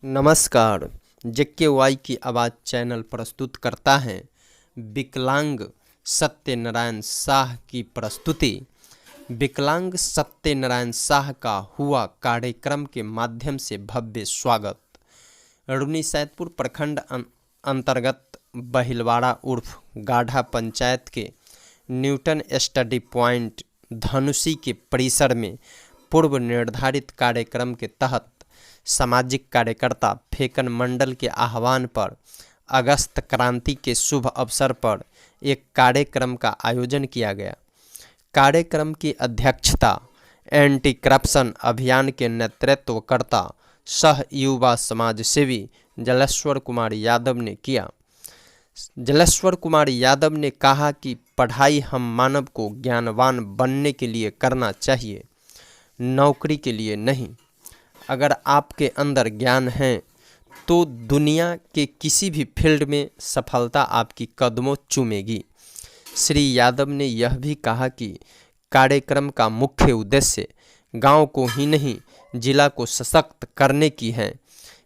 नमस्कार। जेके की आवाज़ चैनल प्रस्तुत करता है विकलांग सत्यनारायण शाह की प्रस्तुति। विकलांग सत्यनारायण शाह का हुआ कार्यक्रम के माध्यम से भव्य स्वागत। रुन्नीसैदपुर प्रखंड अंतर्गत बहिलवाड़ा उर्फ गाढ़ा पंचायत के न्यूटन स्टडी पॉइंट धनुषी के परिसर में पूर्व निर्धारित कार्यक्रम के तहत सामाजिक कार्यकर्ता फेकन मंडल के आह्वान पर अगस्त क्रांति के शुभ अवसर पर एक कार्यक्रम का आयोजन किया गया। कार्यक्रम की अध्यक्षता एंटी करप्शन अभियान के नेतृत्वकर्ता सह युवा समाज सेवी जलेश्वर कुमार यादव ने किया। जलेश्वर कुमार यादव ने कहा कि पढ़ाई हम मानव को ज्ञानवान बनने के लिए करना चाहिए, नौकरी के लिए नहीं। अगर आपके अंदर ज्ञान है तो दुनिया के किसी भी फील्ड में सफलता आपकी कदमों चूमेगी। श्री यादव ने यह भी कहा कि कार्यक्रम का मुख्य उद्देश्य गांव को ही नहीं जिला को सशक्त करने की है।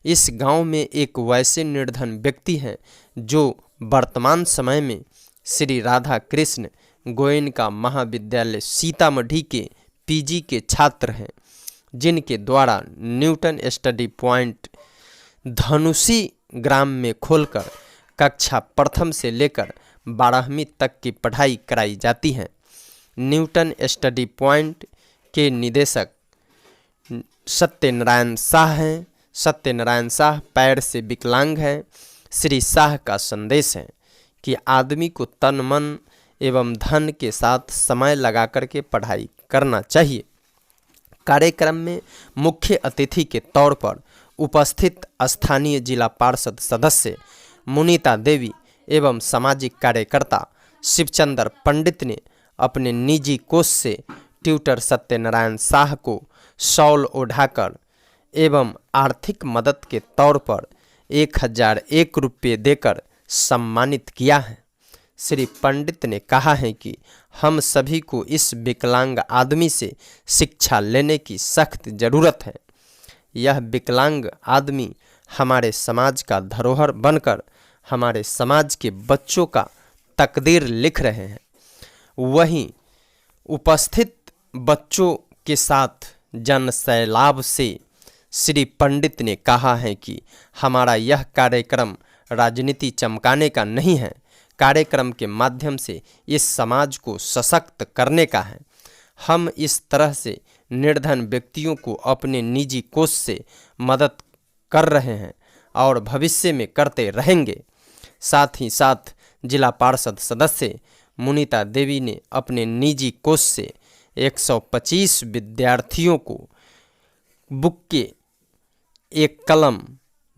इस गांव में एक वैसे निर्धन व्यक्ति हैं जो वर्तमान समय में श्री राधा कृष्ण गोयनका महाविद्यालय सीतामढ़ी के पीजी के छात्र हैं, जिनके द्वारा न्यूटन स्टडी पॉइंट धनुषी ग्राम में खोलकर कक्षा प्रथम से लेकर 12वीं तक की पढ़ाई कराई जाती है। न्यूटन स्टडी पॉइंट के निदेशक सत्यनारायण शाह हैं। सत्यनारायण शाह पैर से विकलांग हैं। श्री शाह का संदेश है कि आदमी को तन मन एवं धन के साथ समय लगा करके पढ़ाई करना चाहिए। कार्यक्रम में मुख्य अतिथि के तौर पर उपस्थित स्थानीय जिला पार्षद सदस्य मुनीता देवी एवं सामाजिक कार्यकर्ता शिवचंद्र पंडित ने अपने निजी कोष से ट्यूटर सत्यनारायण शाह को शॉल ओढ़ाकर एवं आर्थिक मदद के तौर पर 1001 रुपये देकर सम्मानित किया है। श्री पंडित ने कहा है कि हम सभी को इस विकलांग आदमी से शिक्षा लेने की सख्त ज़रूरत है। यह विकलांग आदमी हमारे समाज का धरोहर बनकर हमारे समाज के बच्चों का तकदीर लिख रहे हैं। वहीं उपस्थित बच्चों के साथ जन सैलाब से श्री पंडित ने कहा है कि हमारा यह कार्यक्रम राजनीति चमकाने का नहीं है, कार्यक्रम के माध्यम से इस समाज को सशक्त करने का है। हम इस तरह से निर्धन व्यक्तियों को अपने निजी कोष से मदद कर रहे हैं और भविष्य में करते रहेंगे। साथ ही साथ जिला पार्षद सदस्य मुनीता देवी ने अपने निजी कोष से 125 विद्यार्थियों को बुक के एक कलम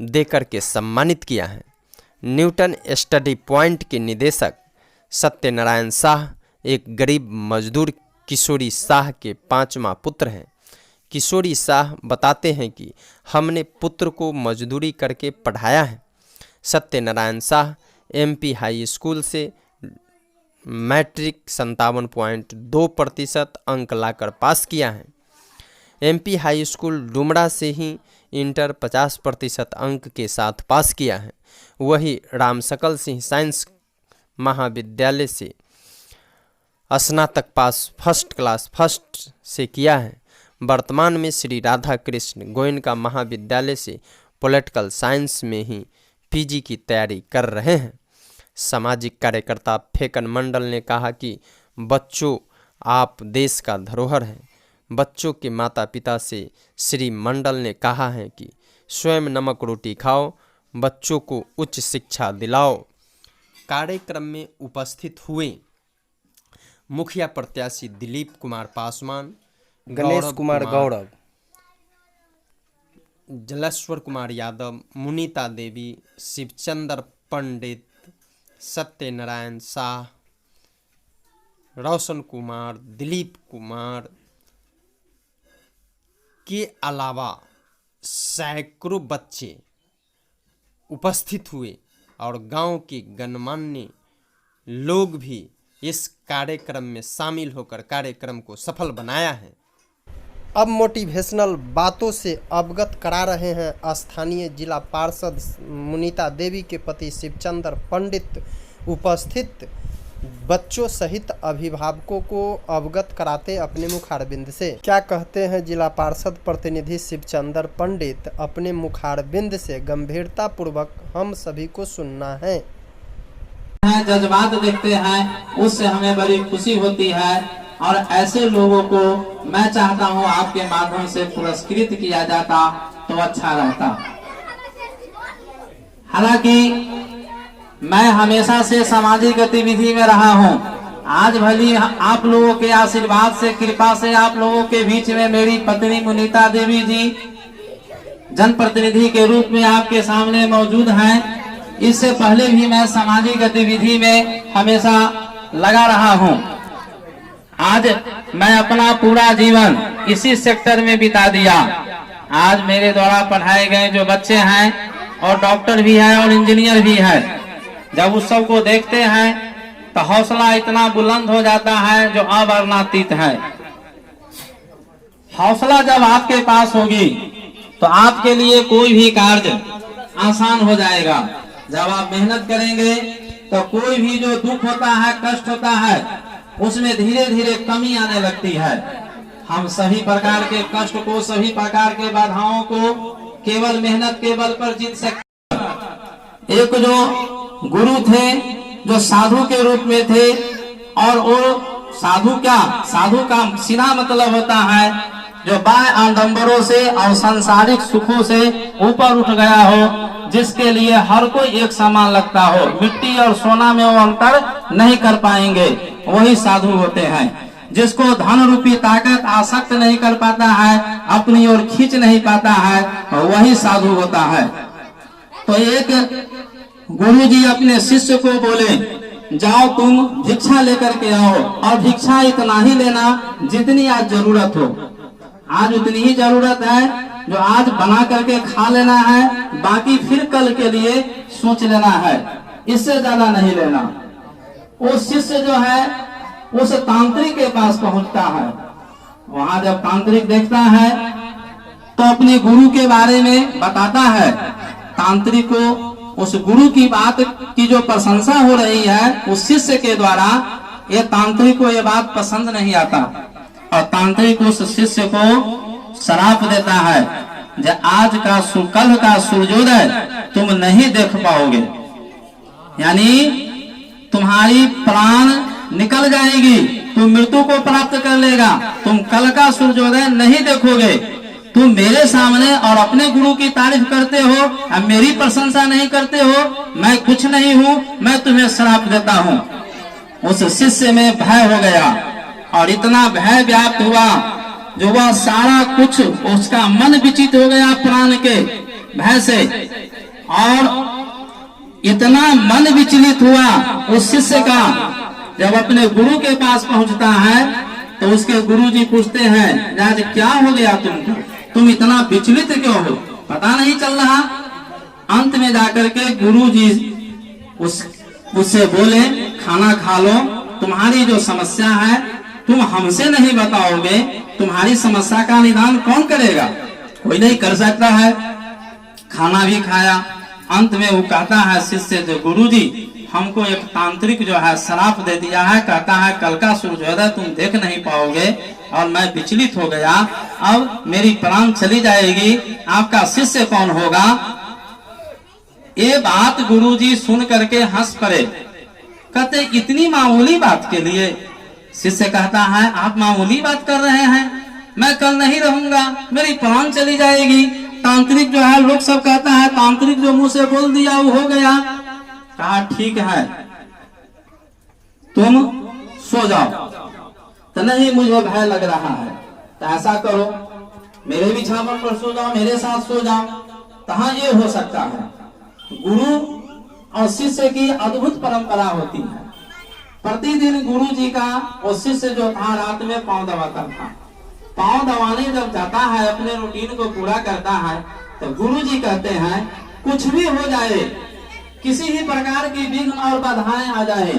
देकर के सम्मानित किया है। न्यूटन स्टडी पॉइंट के निदेशक सत्यनारायण शाह एक गरीब मजदूर किशोरी शाह के 5वां पुत्र हैं। किशोरी शाह बताते हैं कि हमने पुत्र को मजदूरी करके पढ़ाया है। Satyanarayan Shah MP high school से मैट्रिक 57.2% अंक लाकर पास किया है। एमपी हाई स्कूल डुमरा से ही इंटर 50% अंक के साथ पास किया है। वही रामसकल सिंह साइंस महाविद्यालय से स्नातक पास फर्स्ट क्लास फर्स्ट से किया है। वर्तमान में श्री राधा कृष्ण गोयनका महाविद्यालय से पॉलिटिकल साइंस में ही पीजी की तैयारी कर रहे हैं। सामाजिक कार्यकर्ता फेकन मंडल ने कहा कि बच्चों, आप देश का धरोहर हैं। बच्चों के माता पिता से श्री मंडल ने कहा है कि स्वयं नमक रोटी खाओ, बच्चों को उच्च शिक्षा दिलाओ। कार्यक्रम में उपस्थित हुए मुखिया प्रत्याशी दिलीप कुमार पासवान, गणेश कुमार गौरव, जलेश्वर कुमार यादव, मुनीता देवी, शिवचंद्र पंडित, सत्यनारायण शाह, रोशन कुमार, दिलीप कुमार के अलावा सैकड़ों बच्चे उपस्थित हुए और गांव के गणमान्य लोग भी इस कार्यक्रम में शामिल होकर कार्यक्रम को सफल बनाया है। अब मोटिवेशनल बातों से अवगत करा रहे हैं स्थानीय जिला पार्षद मुनीता देवी के पति शिवचंद्र पंडित। उपस्थित बच्चों सहित अभिभावकों को अवगत कराते अपने मुखारबिंद से। क्या कहते हैं जिला पार्षद प्रतिनिधि शिवचंद्र पंडित, अपने मुखारबिंद से गंभीरता पूर्वक हम सभी को सुनना है। जज्बात देखते हैं, उससे हमें बड़ी खुशी होती है और ऐसे लोगों को मैं चाहता हूं आपके माध्यम से पुरस्कृत किया जाता तो अच्छा रहता। हालांकि मैं हमेशा से सामाजिक गतिविधि में रहा हूं। आज भली आप लोगों के आशीर्वाद से, कृपा से आप लोगों के बीच में मेरी पत्नी मुनीता देवी जी जनप्रतिनिधि के रूप में आपके सामने मौजूद हैं। इससे पहले भी मैं सामाजिक गतिविधि में हमेशा लगा रहा हूं। आज मैं अपना पूरा जीवन इसी सेक्टर में बिता दिया। आज मेरे द्वारा पढ़ाए गए जो बच्चे हैं और डॉक्टर भी हैं और इंजीनियर भी हैं, जब उस सब को देखते हैं तो हौसला इतना बुलंद हो जाता है जो अवर्णनातीत है। हौसला जब आपके पास होगी तो आपके लिए कोई भी कार्य आसान हो जाएगा। जब आप मेहनत करेंगे तो कोई भी जो दुख होता है, कष्ट होता है, उसमें धीरे धीरे कमी आने लगती है। हम सभी प्रकार के कष्ट को, सभी प्रकार के बाधाओं को केवल मेहनत के बल पर जीत सकते हैं। एक जो गुरु थे जो साधु के रूप में थे, और वो साधु क्या, साधु का सीधा मतलब होता है जो बाह्य आडंबरों से और सांसारिक सुखों से ऊपर उठ गया हो, जिसके लिए हर कोई एक समान लगता हो, मिट्टी और सोना में वो अंतर नहीं कर पाएंगे, वही साधु होते हैं। जिसको धन रूपी ताकत आसक्त नहीं कर पाता है, अपनी ओर खींच नहीं पाता है, वही साधु होता है। तो एक गुरु जी अपने शिष्य को बोले, जाओ तुम भिक्षा लेकर के आओ, और भिक्षा इतना ही लेना जितनी आज जरूरत हो। आज उतनी ही जरूरत है जो आज बना करके खा लेना है, बाकी फिर कल के लिए सोच लेना है, इससे ज्यादा नहीं लेना। वो शिष्य जो है उस तांत्रिक के पास पहुंचता है। वहां जब तांत्रिक देखता है तो अपने गुरु के बारे में बताता है। तांत्रिक को उस गुरु की बात की जो प्रशंसा हो रही है उस शिष्य के द्वारा, ये तांत्रिक को ये बात पसंद नहीं आता, और तांत्रिक उस शिष्य को श्राप देता है जो आज का कल का सूर्योदय तुम नहीं देख पाओगे, यानी तुम्हारी प्राण निकल जाएगी, तुम मृत्यु को प्राप्त कर लेगा, तुम कल का सूर्योदय नहीं देखोगे। तुम मेरे सामने और अपने गुरु की तारीफ करते हो, अब मेरी प्रशंसा नहीं करते हो, मैं कुछ नहीं हूँ, मैं तुम्हें श्राप देता हूँ। उस शिष्य में भय हो गया, और इतना भय व्याप्त हुआ जो वह सारा कुछ, उसका मन विचित हो गया प्राण के भय से, और इतना मन विचलित हुआ उस शिष्य का। जब अपने गुरु के पास पहुंचता है तो उसके गुरु जी पूछते हैं, आज क्या हो गया तुमको, तुम इतना विचलित क्यों हो, पता नहीं चल रहा। अंत में जाकर के गुरु जी उससे बोले, खाना खा लो, तुम्हारी जो समस्या है तुम हमसे नहीं बताओगे, तुम्हारी समस्या का निदान कौन करेगा, कोई नहीं कर सकता है। खाना भी खाया। अंत में वो कहता है शिष्य, जो गुरु जी हमको एक तांत्रिक जो है श्राप दे दिया है, कहता है कल का सूर्योदय तुम देख नहीं पाओगे, और मैं विचलित हो गया, अब मेरी प्राण चली जाएगी, आपका शिष्य कौन होगा। ये बात गुरुजी सुन करके हंस पड़े, कहते इतनी मामूली बात के लिए। शिष्य कहता है आप मामूली बात कर रहे हैं, मैं कल नहीं रहूंगा, मेरी प्राण चली जाएगी। तांत्रिक जो है, लोग सब कहता है तांत्रिक जो मुंह से बोल दिया वो हो गया। कहा ठीक है तुम सो जाओ। तो नहीं, मुझे भय लग रहा है, तो ऐसा करो मेरे बिछावन पर सो जाओ, मेरे साथ सो जाओ। कहाँ ये हो सकता है। गुरु और शिष्य की अद्भुत परंपरा होती है। प्रतिदिन गुरु जी का और शिष्य जो था रात में पांव दबाता था। पांव दबाने जब जाता है, अपने रूटीन को पूरा करता है, तो गुरु जी कहते हैं कुछ भी हो जाए, किसी भी प्रकार की विघ्न और बाधाएं आ जाए,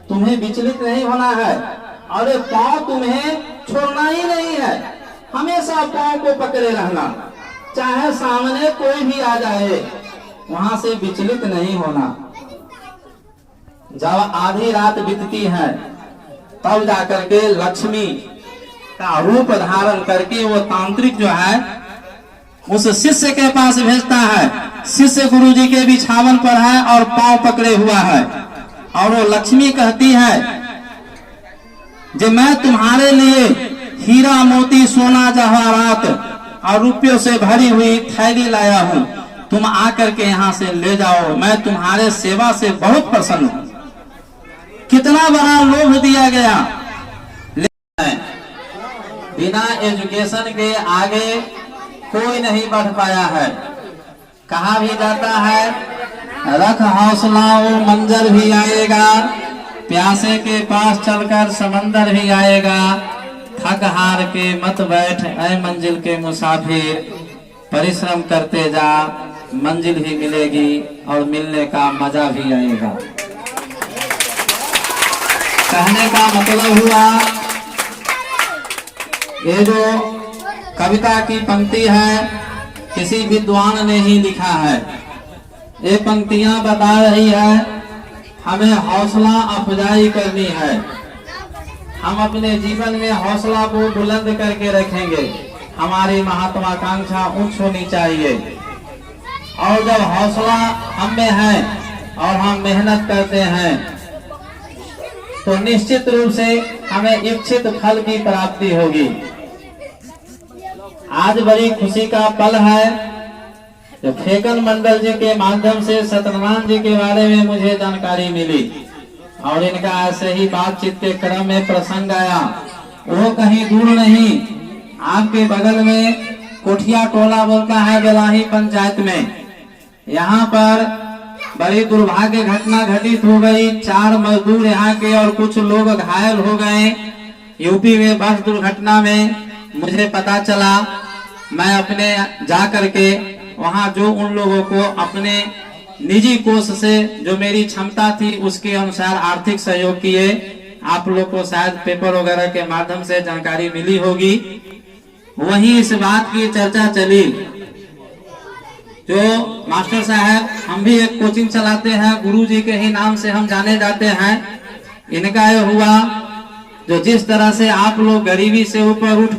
तुम्हें विचलित नहीं होना है, और पांव तुम्हें छोड़ना ही नहीं है। हमेशा पांव को पकड़े रहना, चाहे सामने कोई भी आ जाए वहां से विचलित नहीं होना। जब आधी रात बीतती है तब जाकर के लक्ष्मी का रूप धारण करके वो तांत्रिक जो है उस शिष्य के पास भेजता है। शिष्य गुरुजी के बिछावन पर है और पांव पकड़े हुआ है, और वो लक्ष्मी कहती है कि मैं तुम्हारे लिए हीरा मोती सोना जवाहरात और रुपयों से भरी हुई थैली लाया हूं, तुम आकर के यहाँ से ले जाओ, मैं तुम्हारे सेवा से बहुत प्रसन्न हूं। कितना बड़ा लोभ दिया गया। बिना एजुकेशन के आगे कोई नहीं बढ़ पाया है। कहा भी जाता है, रख हौसला वो मंजर भी आएगा, प्यासे के पास चलकर समंदर भी आएगा, थक हार के मत बैठ ऐ मंजिल के मुसाफिर, परिश्रम करते जा मंजिल भी मिलेगी और मिलने का मजा भी आएगा। कहने का मतलब हुआ, ये जो कविता की पंक्ति है किसी विद्वान ने ही लिखा है। ये पंक्तियां बता रही है हमें हौसला अफजाई करनी है, हम अपने जीवन में हौसला को बुलंद करके रखेंगे, हमारी महत्वाकांक्षा उच्च होनी चाहिए। और जब हौसला हम में है और हम मेहनत करते हैं तो निश्चित रूप से हमें इच्छित फल की प्राप्ति होगी। आज बड़ी खुशी का पल है जो फेकन मंडल जी के माध्यम से सत्यनारायण जी के बारे में मुझे जानकारी मिली, और इनका ऐसे ही बातचीत के क्रम में प्रसंग आया। वो कहीं दूर नहीं, आपके बगल में कोठिया टोला बोलता है बेलाही पंचायत में। यहाँ पर बड़ी दुर्भाग्य घटना घटित हो गई। 4 मजदूर यहाँ के और कुछ लोग घायल हो गए यूपी में बस दुर्घटना में। मुझे पता चला, मैं अपने जा करके वहाँ जो उन लोगों को अपने निजी कोष से जो मेरी क्षमता थी उसके अनुसार आर्थिक सहयोग किए। आप लोग को शायद पेपर वगैरह के माध्यम से जानकारी मिली होगी। वहीं इस बात की चर्चा चली, जो मास्टर साहब हम भी एक कोचिंग चलाते हैं, गुरुजी के ही नाम से हम जाने जाते हैं। इनका यह हुआ जो जिस तरह से आप लोग गरीबी से ऊपर उठ